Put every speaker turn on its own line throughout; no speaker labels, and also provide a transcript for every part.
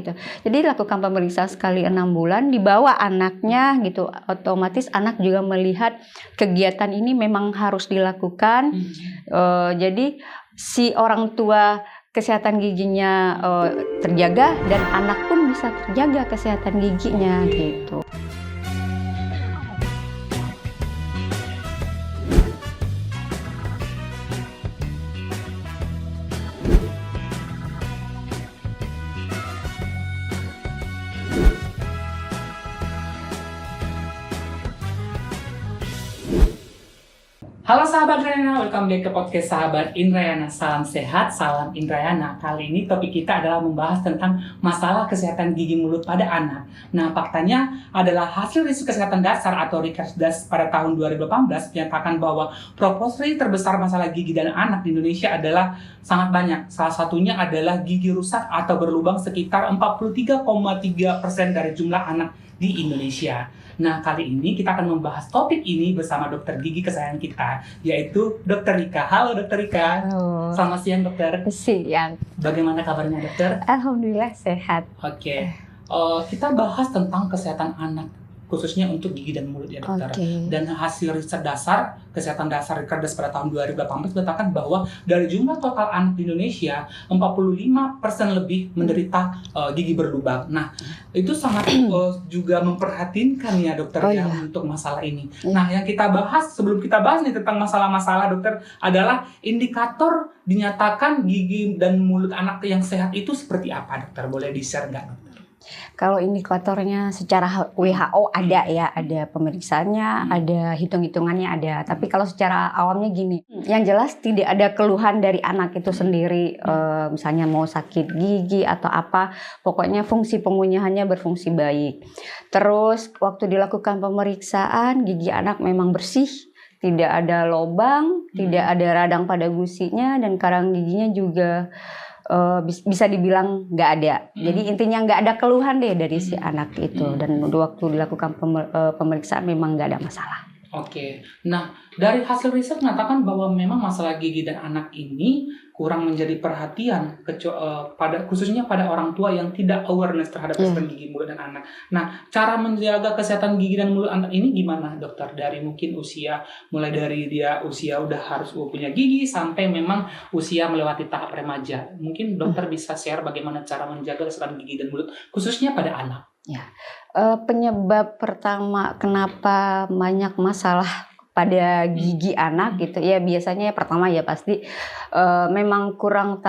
gitu. Jadi lakukan pemeriksaan sekali 6 bulan, dibawa anaknya gitu. Otomatis anak juga melihat kegiatan ini memang harus dilakukan. Jadi si orang tua kesehatan giginya terjaga dan anak pun bisa terjaga kesehatan giginya gitu.
Halo sahabat Indrayana, welcome back ke podcast sahabat Indrayana. Salam sehat, salam Indrayana. Kali ini topik kita adalah membahas tentang masalah kesehatan gigi mulut pada anak. Nah, faktanya adalah hasil riset kesehatan dasar atau Rikerdas pada tahun 2018 menyatakan bahwa proporsi terbesar masalah gigi dan anak di Indonesia adalah sangat banyak. Salah satunya adalah gigi rusak atau berlubang sekitar 43,3% dari jumlah anak di Indonesia. Nah, kali ini kita akan membahas topik ini bersama dokter gigi kesayangan kita, yaitu Dokter Rika. Halo Dokter Rika.
Halo.
Selamat siang Dokter.
Siang.
Bagaimana kabarnya Dokter?
Alhamdulillah sehat.
Oke. Kita bahas tentang kesehatan anak, khususnya untuk gigi dan mulut ya Dokter. Dan hasil riset dasar, kesehatan dasar Rikerdas pada tahun 2018 mengatakan bahwa dari jumlah total anak di Indonesia, 45% lebih menderita gigi berlubang. Nah, itu sangat juga memperhatinkan ya Dokter untuk masalah ini. Nah, yang kita bahas, sebelum kita bahas nih tentang masalah-masalah Dokter, adalah indikator dinyatakan gigi dan mulut anak yang sehat itu seperti apa Dokter? Boleh di-share nggak Dokter?
Kalau indikatornya secara WHO ada ya, ada pemeriksaannya, ada hitung-hitungannya ada. Tapi kalau secara awamnya gini, yang jelas tidak ada keluhan dari anak itu sendiri, misalnya mau sakit gigi atau apa, pokoknya fungsi pengunyahannya berfungsi baik. Terus waktu dilakukan pemeriksaan, gigi anak memang bersih, tidak ada lubang, tidak ada radang pada gusinya, dan karang giginya juga bisa dibilang nggak ada. Jadi intinya nggak ada keluhan deh dari si anak itu. Dan waktu dilakukan pemeriksaan memang nggak ada masalah.
Oke. Nah, dari hasil riset mengatakan bahwa memang masalah gigi dan anak ini kurang menjadi perhatian khususnya pada orang tua yang tidak awareness terhadap kesehatan gigi, mulut dan anak. Nah, cara menjaga kesehatan gigi dan mulut anak ini gimana Dokter? Dari mungkin usia, mulai dari dia usia udah harus punya gigi sampai memang usia melewati tahap remaja. Mungkin Dokter bisa share bagaimana cara menjaga kesehatan gigi dan mulut khususnya pada anak.
Ya, penyebab pertama kenapa banyak masalah pada gigi anak gitu ya, biasanya pertama ya pasti memang kurang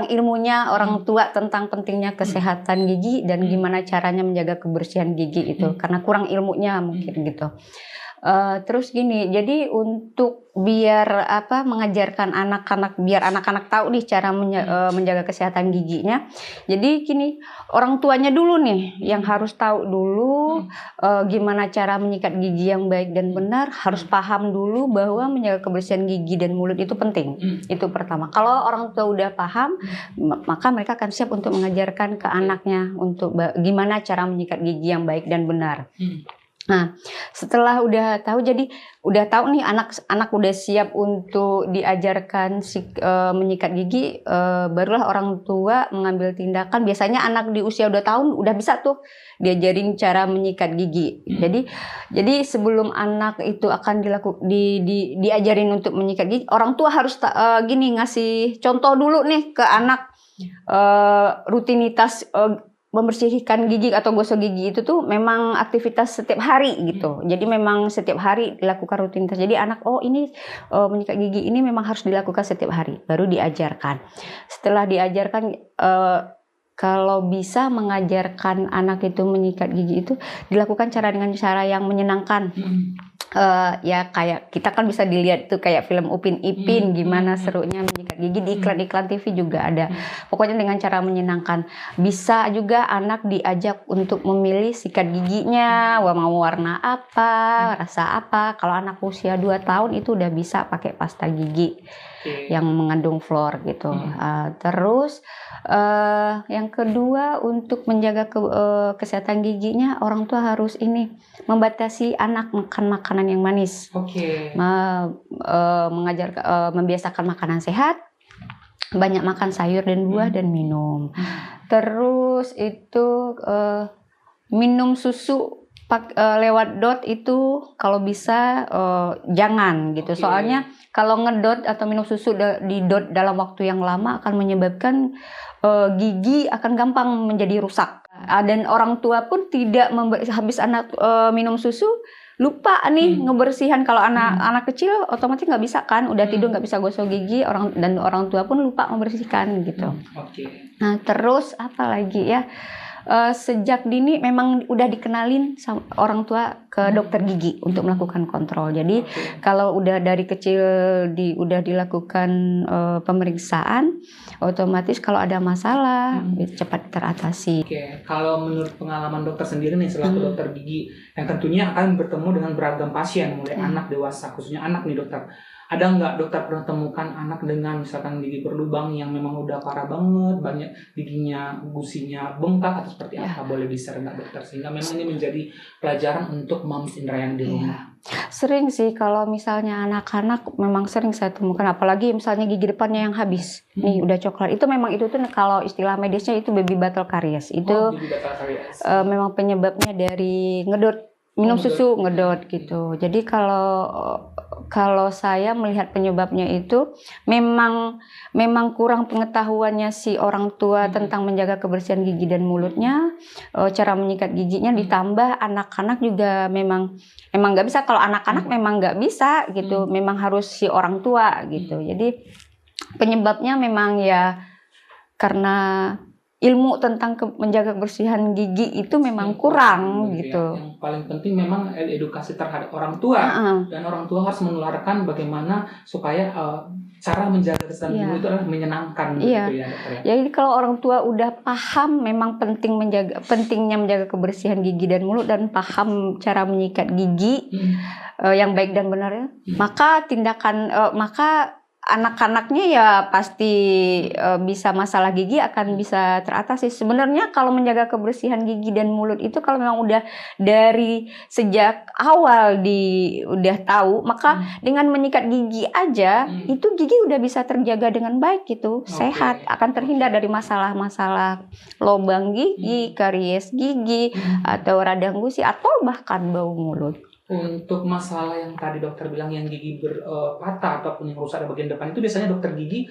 ilmunya orang tua tentang pentingnya kesehatan gigi dan gimana caranya menjaga kebersihan gigi itu, karena kurang ilmunya mungkin gitu. Terus gini, jadi untuk biar mengajarkan anak-anak, biar anak-anak tahu nih cara menjaga kesehatan giginya. Jadi gini, orang tuanya dulu nih yang harus tahu dulu gimana cara menyikat gigi yang baik dan benar, harus paham dulu bahwa menjaga kebersihan gigi dan mulut itu penting. Itu pertama. Kalau orang tua udah paham, maka mereka akan siap untuk mengajarkan ke anaknya untuk gimana cara menyikat gigi yang baik dan benar. Nah, setelah udah tahu, jadi udah tahu nih anak udah siap untuk diajarkan menyikat gigi, barulah orang tua mengambil tindakan. Biasanya anak di usia 2 tahun udah bisa tuh diajarin cara menyikat gigi. Jadi sebelum anak itu akan diajarin untuk menyikat gigi, orang tua harus ngasih contoh dulu nih ke anak, rutinitas membersihkan gigi atau gosok gigi itu tuh memang aktivitas setiap hari gitu. Jadi memang setiap hari dilakukan rutinitas. Jadi anak ini menyikat gigi ini memang harus dilakukan setiap hari, baru diajarkan. Setelah diajarkan, kalau bisa mengajarkan anak itu menyikat gigi itu dilakukan dengan cara yang menyenangkan. Ya kayak kita kan bisa dilihat tuh kayak film Upin Ipin gimana serunya menyikat gigi, di iklan-iklan TV juga ada. Pokoknya dengan cara menyenangkan. Bisa juga anak diajak untuk memilih sikat giginya, mau warna apa, rasa apa. Kalau anak usia 2 tahun itu udah bisa pakai pasta gigi yang mengandung fluor gitu. Terus yang kedua, untuk menjaga kesehatan giginya, orang tua harus membatasi anak makan makanan yang manis. Membiasakan makanan sehat, banyak makan sayur dan buah dan minum. Terus itu minum susu lewat DOT itu kalau bisa jangan gitu. Soalnya kalau ngedot atau minum susu di DOT dalam waktu yang lama akan menyebabkan gigi akan gampang menjadi rusak. Dan orang tua pun tidak habis anak minum susu lupa nih ngebersihan. Kalau anak kecil otomatis nggak bisa kan, udah tidur nggak bisa gosok gigi, orang tua pun lupa membersihkan gitu. Nah terus apa lagi ya, sejak dini memang udah dikenalin sama orang tua ke dokter gigi untuk melakukan kontrol. Jadi kalau udah dari kecil udah dilakukan pemeriksaan, otomatis kalau ada masalah cepat teratasi.
Kalau menurut pengalaman dokter sendiri nih selaku dokter gigi yang tentunya akan bertemu dengan beragam pasien mulai anak dewasa, khususnya anak nih dokter. Ada nggak dokter pernah temukan anak dengan misalkan gigi berlubang yang memang udah parah banget, banyak giginya, gusinya bengkak atau seperti apa? Boleh di-share nggak dokter? Sehingga memang ini menjadi pelajaran untuk Moms Indrayana di rumah.
Sering sih kalau misalnya anak-anak memang sering saya temukan, apalagi misalnya gigi depannya yang habis, nih udah coklat. Itu memang itu tuh kalau istilah medisnya itu baby battle caries. Itu memang penyebabnya dari ngedot. Minum susu ngedot gitu. Jadi kalau saya melihat penyebabnya itu memang kurang pengetahuannya si orang tua tentang menjaga kebersihan gigi dan mulutnya, cara menyikat giginya, ditambah anak-anak juga memang nggak bisa. Kalau anak-anak memang nggak bisa gitu, memang harus si orang tua gitu. Jadi penyebabnya memang ya karena ilmu tentang menjaga kebersihan gigi itu memang kurang gitu.
Yang paling penting memang edukasi terhadap orang tua, dan orang tua harus menularkan bagaimana supaya cara menjaga kebersihan gigi itu adalah menyenangkan gitu ya dokter ya.
Jadi kalau orang tua udah paham memang pentingnya menjaga kebersihan gigi dan mulut, dan paham cara menyikat gigi yang baik dan benar ya, maka maka anak-anaknya ya pasti bisa masalah gigi akan bisa teratasi. Sebenarnya kalau menjaga kebersihan gigi dan mulut itu kalau memang udah dari sejak awal udah tahu, maka dengan menyikat gigi aja itu gigi udah bisa terjaga dengan baik gitu, sehat, akan terhindar dari masalah-masalah lubang gigi, karies gigi, atau radang gusi, atau bahkan bau mulut.
Untuk masalah yang tadi dokter bilang yang gigi patah ataupun yang rusak di bagian depan itu biasanya dokter gigi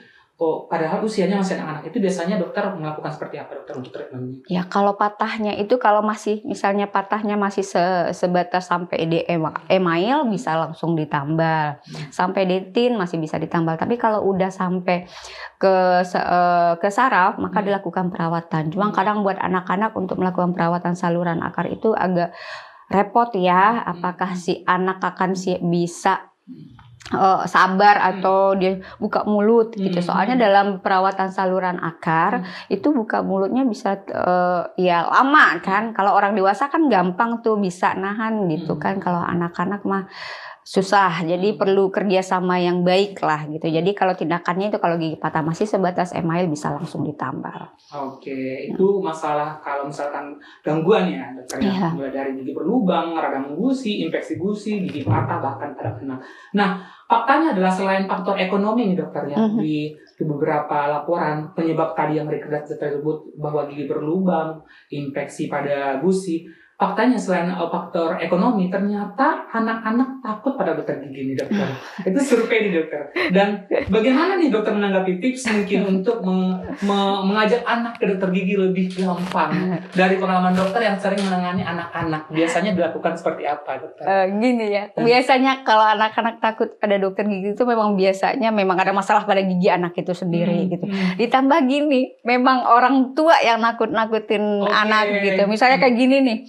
padahal usianya masih anak-anak, itu biasanya dokter melakukan seperti apa dokter untuk treatmentnya? Ya
kalau patahnya itu kalau masih misalnya patahnya masih sebatas sampai di email bisa langsung ditambal, sampai di tin masih bisa ditambal. Tapi kalau udah sampai ke saraf maka dilakukan perawatan. Cuma kadang buat anak-anak untuk melakukan perawatan saluran akar itu agak repot ya, apakah si anak akan bisa sabar atau dia buka mulut gitu. Soalnya dalam perawatan saluran akar itu buka mulutnya bisa ya lama kan. Kalau orang dewasa kan gampang tuh bisa nahan gitu kan. Kalau anak-anak mah susah, jadi perlu kerjasama yang baik lah gitu. Jadi kalau tindakannya itu kalau gigi patah masih sebatas email bisa langsung ditambal.
Itu masalah kalau misalkan gangguan ya dokter, mulai dari gigi berlubang, radang gusi, infeksi gusi, gigi patah, bahkan pada kena. Nah faktanya adalah selain faktor ekonomi nih dokter ya, di beberapa laporan penyebab tadi yang tersebut bahwa gigi berlubang, infeksi pada gusi, faktanya selain faktor ekonomi ternyata anak-anak takut pada dokter gigi nih dokter. Itu survei nih dokter. Dan bagaimana nih dokter menanggapi tips mungkin untuk mengajak anak ke dokter gigi lebih gampang dari pengalaman dokter yang sering menangani anak-anak? Biasanya dilakukan seperti apa dokter?
Gini ya, biasanya kalau anak-anak takut pada dokter gigi itu memang biasanya memang ada masalah pada gigi anak itu sendiri gitu. Ditambah gini, memang orang tua yang nakut-nakutin anak gitu. Misalnya kayak gini nih.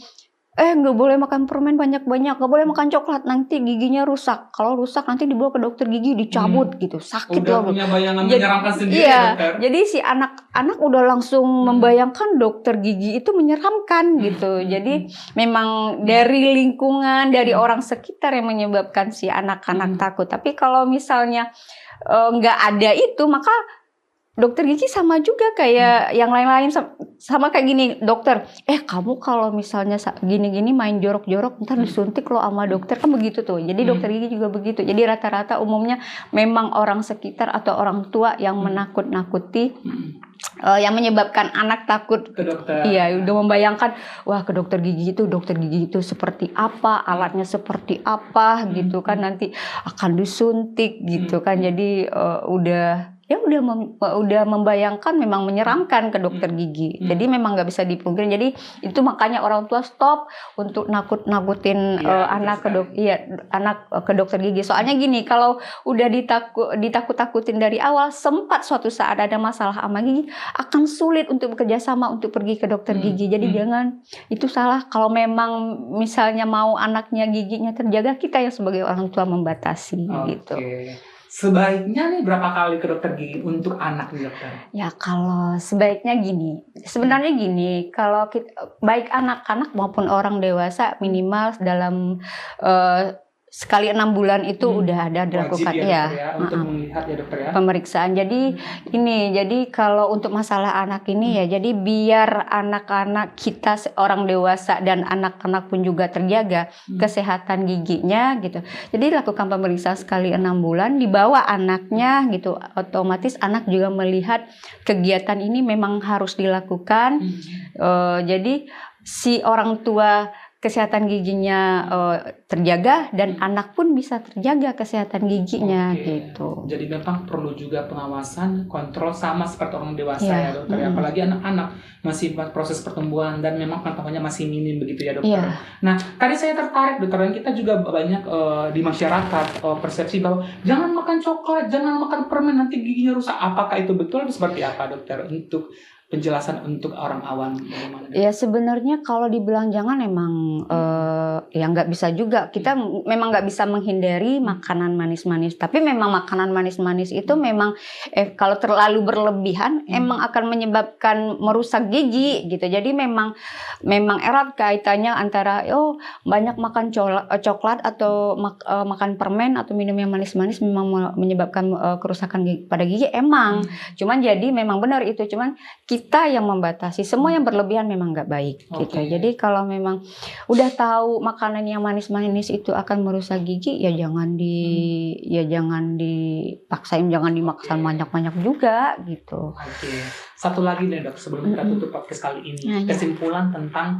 Nggak boleh makan permen banyak-banyak, nggak boleh makan coklat, nanti giginya rusak. Kalau rusak nanti dibawa ke dokter gigi dicabut gitu, sakit
loh.
Udah
punya bayangan menyeramkan sendiri dokter.
Jadi si anak-anak udah langsung membayangkan dokter gigi itu menyeramkan gitu. Jadi memang dari lingkungan, dari orang sekitar yang menyebabkan si anak-anak takut. Tapi kalau misalnya nggak ada itu, maka dokter gigi sama juga kayak yang lain-lain, sama kayak gini, dokter, kamu kalau misalnya gini-gini main jorok-jorok ntar disuntik lo sama dokter, kan begitu tuh. Jadi dokter gigi juga begitu. Jadi rata-rata umumnya memang orang sekitar atau orang tua yang menakut-nakuti, yang menyebabkan anak takut
ke dokter.
Iya, udah membayangkan, wah ke dokter gigi itu seperti apa, alatnya seperti apa gitu kan, nanti akan disuntik gitu kan. Jadi udah membayangkan, memang menyeramkan ke dokter gigi. Jadi memang nggak bisa dipungkiri. Jadi itu makanya orang tua stop untuk nakutin anak ke dokter gigi. Soalnya gini, kalau udah ditakut-takutin dari awal, sempat suatu saat ada masalah sama gigi, akan sulit untuk bekerja sama untuk pergi ke dokter gigi. Jadi jangan, itu salah. Kalau memang misalnya mau anaknya giginya terjaga, kita yang sebagai orang tua membatasi gitu.
Sebaiknya nih berapa kali ke dokter gigi untuk anak nih dokter?
Ya kalau sebaiknya sebenarnya gini, kalau baik anak-anak maupun orang dewasa minimal dalam sekali 6 bulan itu udah ada dilakukan
untuk melihat ya dokter ya,
pemeriksaan. Jadi jadi kalau untuk masalah anak ini ya, jadi biar anak-anak kita, orang dewasa dan anak-anak pun juga terjaga kesehatan giginya gitu. Jadi lakukan pemeriksaan sekali 6 bulan, dibawa anaknya gitu. Otomatis anak juga melihat kegiatan ini memang harus dilakukan. Jadi si orang tua kesehatan giginya terjaga dan anak pun bisa terjaga kesehatan giginya gitu.
Jadi memang perlu juga pengawasan, kontrol sama seperti orang dewasa ya dokter. Apalagi anak-anak masih proses pertumbuhan dan memang pengetahuannya masih minim begitu ya dokter. Nah tadi saya tertarik dokter, dan kita juga banyak di masyarakat persepsi bahwa jangan makan coklat, jangan makan permen, nanti giginya rusak. Apakah itu betul atau seperti apa dokter? Untuk penjelasan untuk orang awam bagaimana?
Ya sebenarnya kalau dibilang jangan emang ya nggak bisa juga. Kita memang nggak bisa menghindari makanan manis-manis. Tapi memang makanan manis-manis itu memang kalau terlalu berlebihan emang akan menyebabkan merusak gigi gitu. Jadi memang erat kaitannya antara banyak makan coklat atau makan permen atau minum yang manis-manis memang menyebabkan kerusakan pada gigi emang. Cuman jadi memang benar itu. Cuman kita yang membatasi, semua yang berlebihan memang nggak baik gitu. Jadi kalau memang udah tahu makanan yang manis-manis itu akan merusak gigi, ya jangan dipaksain, jangan dimakan banyak-banyak juga gitu.
Satu lagi nih dok, sebelum kita tutup podcast kali ini, kesimpulan tentang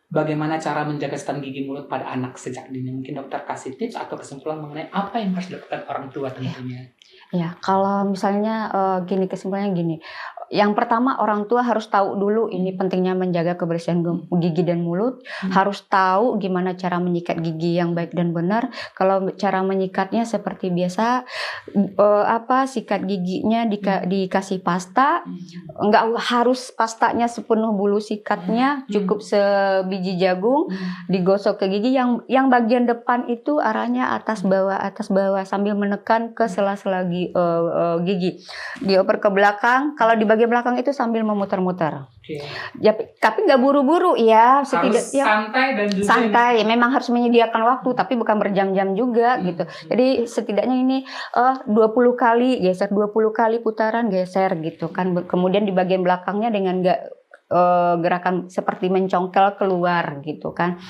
bagaimana cara menjaga kesehatan gigi mulut pada anak sejak dini. Mungkin dokter kasih tips atau kesimpulan mengenai apa yang harus dilakukan orang tua tentunya.
Ya, kalau misalnya kesimpulannya gini. Yang pertama, orang tua harus tahu dulu ini pentingnya menjaga kebersihan gigi dan mulut. Harus tahu gimana cara menyikat gigi yang baik dan benar. Kalau cara menyikatnya seperti biasa, sikat giginya dikasih pasta. Enggak harus pastanya sepenuh bulu sikatnya, cukup sebiji jagung, digosok ke gigi. Yang bagian depan itu arahnya atas bawah sambil menekan ke sela-sela gigi. Dioper ke belakang. Kalau di bagian belakang itu sambil memutar-mutar. Ya, tapi nggak buru-buru ya.
Harus santai dan juga
santai. Memang harus menyediakan waktu, tapi bukan berjam-jam juga gitu. Jadi setidaknya ini 20 kali geser, 20 kali putaran geser gitu kan. Kemudian di bagian belakangnya dengan gerakan seperti mencongkel keluar gitu kan.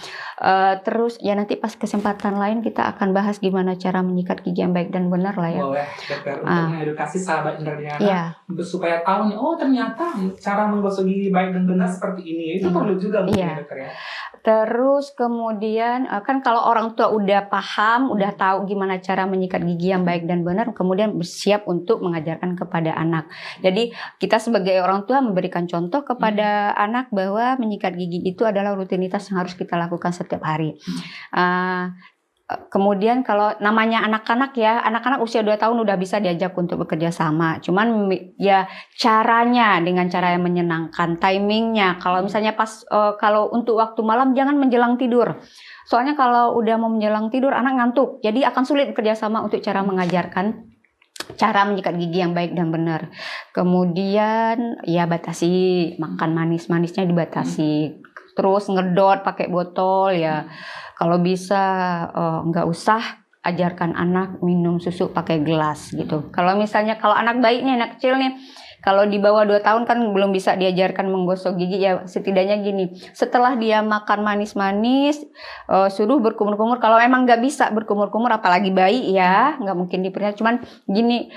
Terus ya nanti pas kesempatan lain kita akan bahas gimana cara menyikat gigi yang baik dan benar lah ya.
Boleh dokter, untuk mengedukasi sahabat Indrayana supaya tahu nih, ternyata cara menggosok gigi baik dan benar seperti ini. Itu perlu juga mungkin dokter ya.
Terus kemudian kan kalau orang tua udah paham, udah tahu gimana cara menyikat gigi yang baik dan benar, kemudian bersiap untuk mengajarkan kepada anak. Jadi kita sebagai orang tua memberikan contoh kepada anak bahwa menyikat gigi itu adalah rutinitas yang harus kita lakukan setiap hari. Kemudian kalau namanya anak-anak ya, anak-anak usia 2 tahun udah bisa diajak untuk bekerja sama. Cuman ya caranya dengan cara yang menyenangkan, timingnya. Kalau misalnya kalau untuk waktu malam jangan menjelang tidur. Soalnya kalau udah mau menjelang tidur anak ngantuk. Jadi akan sulit bekerja sama untuk cara mengajarkan cara menyikat gigi yang baik dan benar. Kemudian ya batasi makan manis-manisnya, dibatasi. Terus ngedot pakai botol ya. Kalau bisa nggak usah ajarkan anak minum susu pakai gelas gitu. Kalau misalnya kalau anak bayi nih, anak kecil nih, kalau di bawah 2 tahun kan belum bisa diajarkan menggosok gigi, ya setidaknya gini, setelah dia makan manis-manis, suruh berkumur-kumur. Kalau emang nggak bisa berkumur-kumur, apalagi bayi ya, nggak mungkin dipercaya. Cuman gini,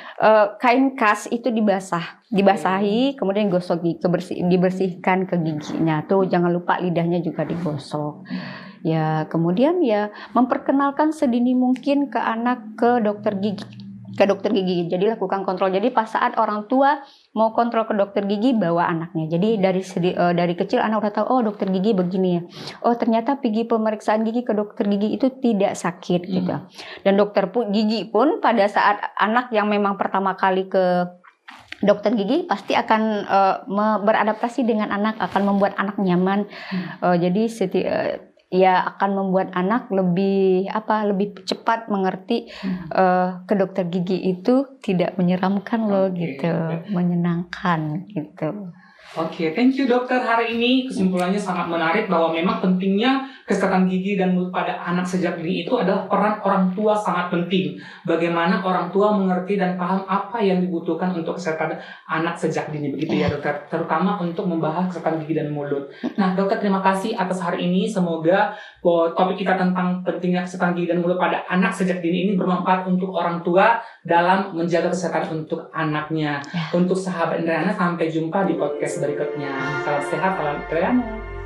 kain kas itu dibasahi, kemudian gosok gigi, dibersihkan ke giginya. Tuh jangan lupa lidahnya juga digosok. Ya kemudian ya memperkenalkan sedini mungkin ke anak ke dokter gigi. Jadi lakukan kontrol. Jadi pas saat orang tua mau kontrol ke dokter gigi, bawa anaknya. Jadi dari kecil anak udah tahu, oh dokter gigi begini ya. Oh ternyata pergi pemeriksaan gigi ke dokter gigi itu tidak sakit gitu. Dan dokter gigi pun pada saat anak yang memang pertama kali ke dokter gigi pasti akan beradaptasi dengan anak, akan membuat anak nyaman. Jadi ya akan membuat anak lebih cepat mengerti ke dokter gigi itu tidak menyeramkan loh gitu, menyenangkan gitu.
Oke, thank you dokter. Hari ini kesimpulannya sangat menarik bahwa memang pentingnya kesehatan gigi dan mulut pada anak sejak dini itu adalah peran orang tua sangat penting. Bagaimana orang tua mengerti dan paham apa yang dibutuhkan untuk kesehatan anak sejak dini, begitu ya dokter, terutama untuk membahas kesehatan gigi dan mulut. Nah dokter, terima kasih atas hari ini. Semoga topik kita tentang pentingnya kesehatan gigi dan mulut pada anak sejak dini ini bermanfaat untuk orang tua dalam menjaga kesehatan untuk anaknya. Untuk sahabat Indrayana, sampai jumpa di podcast berikutnya. Salam sehat, salam Indrayana.